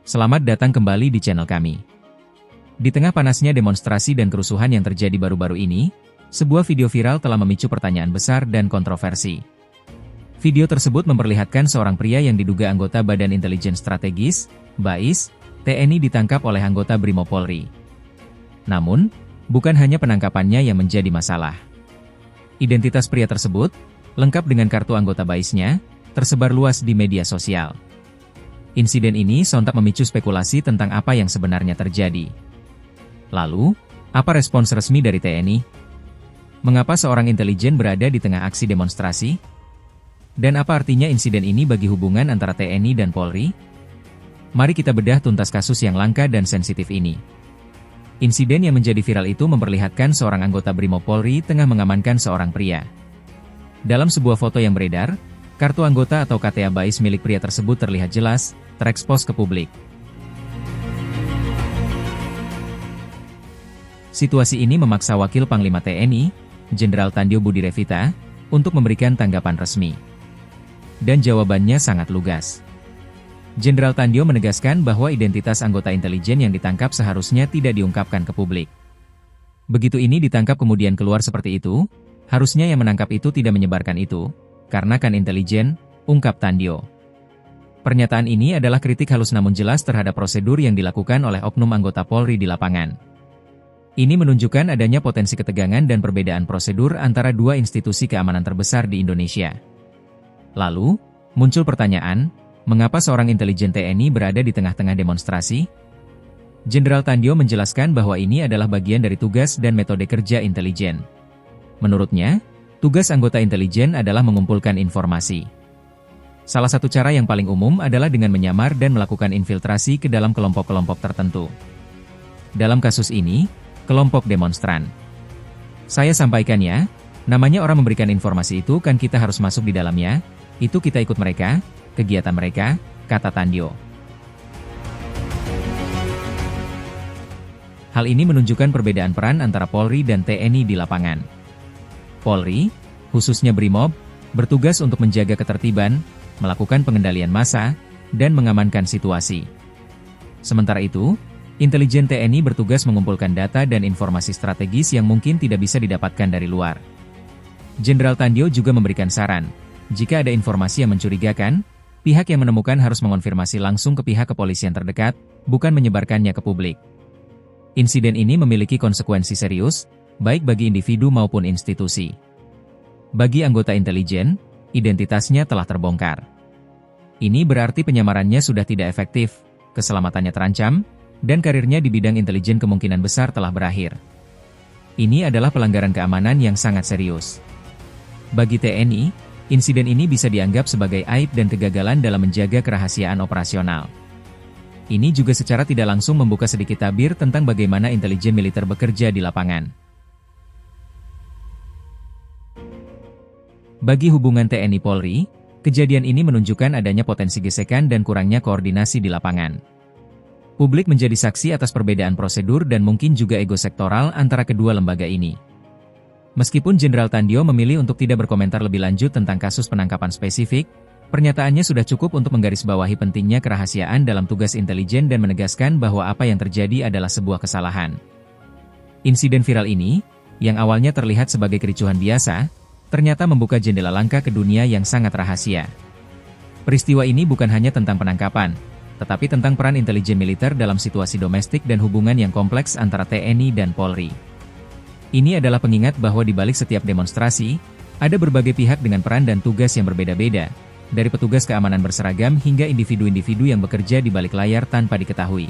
Selamat datang kembali di channel kami. Di tengah panasnya demonstrasi dan kerusuhan yang terjadi baru-baru ini, sebuah video viral telah memicu pertanyaan besar dan kontroversi. Video tersebut memperlihatkan seorang pria yang diduga anggota Badan Intelijen Strategis, BAIS, TNI ditangkap oleh anggota Brimob Polri. Namun, bukan hanya penangkapannya yang menjadi masalah. Identitas pria tersebut, lengkap dengan kartu anggota BAIS-nya, tersebar luas di media sosial. Insiden ini sontak memicu spekulasi tentang apa yang sebenarnya terjadi. Lalu, apa respons resmi dari TNI? Mengapa seorang intelijen berada di tengah aksi demonstrasi? Dan apa artinya insiden ini bagi hubungan antara TNI dan Polri? Mari kita bedah tuntas kasus yang langka dan sensitif ini. Insiden yang menjadi viral itu memperlihatkan seorang anggota Brimob Polri tengah mengamankan seorang pria. Dalam sebuah foto yang beredar, kartu anggota atau KTA BAIS milik pria tersebut terlihat jelas, terekspos ke publik. Situasi ini memaksa Wakil Panglima TNI, Jenderal Tandjo Budi Revita, untuk memberikan tanggapan resmi. Dan jawabannya sangat lugas. Jenderal Tandjo menegaskan bahwa identitas anggota intelijen yang ditangkap seharusnya tidak diungkapkan ke publik. Begitu ini ditangkap kemudian keluar seperti itu, harusnya yang menangkap itu tidak menyebarkan itu, karena kan intelijen, ungkap Tandjo. Pernyataan ini adalah kritik halus namun jelas terhadap prosedur yang dilakukan oleh oknum anggota Polri di lapangan. Ini menunjukkan adanya potensi ketegangan dan perbedaan prosedur antara dua institusi keamanan terbesar di Indonesia. Lalu, muncul pertanyaan, mengapa seorang intelijen TNI berada di tengah-tengah demonstrasi? Jenderal Tandjo menjelaskan bahwa ini adalah bagian dari tugas dan metode kerja intelijen. Menurutnya, tugas anggota intelijen adalah mengumpulkan informasi. Salah satu cara yang paling umum adalah dengan menyamar dan melakukan infiltrasi ke dalam kelompok-kelompok tertentu. Dalam kasus ini, kelompok demonstran. Saya sampaikan ya, namanya orang memberikan informasi itu kan kita harus masuk di dalamnya, itu kita ikut mereka, kegiatan mereka, kata Tandjo. Hal ini menunjukkan perbedaan peran antara Polri dan TNI di lapangan. Polri, khususnya Brimob, bertugas untuk menjaga ketertiban, melakukan pengendalian massa, dan mengamankan situasi. Sementara itu, intelijen TNI bertugas mengumpulkan data dan informasi strategis yang mungkin tidak bisa didapatkan dari luar. Jenderal Tandjo juga memberikan saran, jika ada informasi yang mencurigakan, pihak yang menemukan harus mengonfirmasi langsung ke pihak kepolisian terdekat, bukan menyebarkannya ke publik. Insiden ini memiliki konsekuensi serius, baik bagi individu maupun institusi. Bagi anggota intelijen, identitasnya telah terbongkar. Ini berarti penyamarannya sudah tidak efektif, keselamatannya terancam, dan karirnya di bidang intelijen kemungkinan besar telah berakhir. Ini adalah pelanggaran keamanan yang sangat serius. Bagi TNI, insiden ini bisa dianggap sebagai aib dan kegagalan dalam menjaga kerahasiaan operasional. Ini juga secara tidak langsung membuka sedikit tabir tentang bagaimana intelijen militer bekerja di lapangan. Bagi hubungan TNI-Polri, kejadian ini menunjukkan adanya potensi gesekan dan kurangnya koordinasi di lapangan. Publik menjadi saksi atas perbedaan prosedur dan mungkin juga ego sektoral antara kedua lembaga ini. Meskipun Jenderal Tandjo memilih untuk tidak berkomentar lebih lanjut tentang kasus penangkapan spesifik, pernyataannya sudah cukup untuk menggarisbawahi pentingnya kerahasiaan dalam tugas intelijen dan menegaskan bahwa apa yang terjadi adalah sebuah kesalahan. Insiden viral ini, yang awalnya terlihat sebagai kericuhan biasa, ternyata membuka jendela langka ke dunia yang sangat rahasia. Peristiwa ini bukan hanya tentang penangkapan, tetapi tentang peran intelijen militer dalam situasi domestik dan hubungan yang kompleks antara TNI dan Polri. Ini adalah pengingat bahwa di balik setiap demonstrasi, ada berbagai pihak dengan peran dan tugas yang berbeda-beda, dari petugas keamanan berseragam hingga individu-individu yang bekerja di balik layar tanpa diketahui.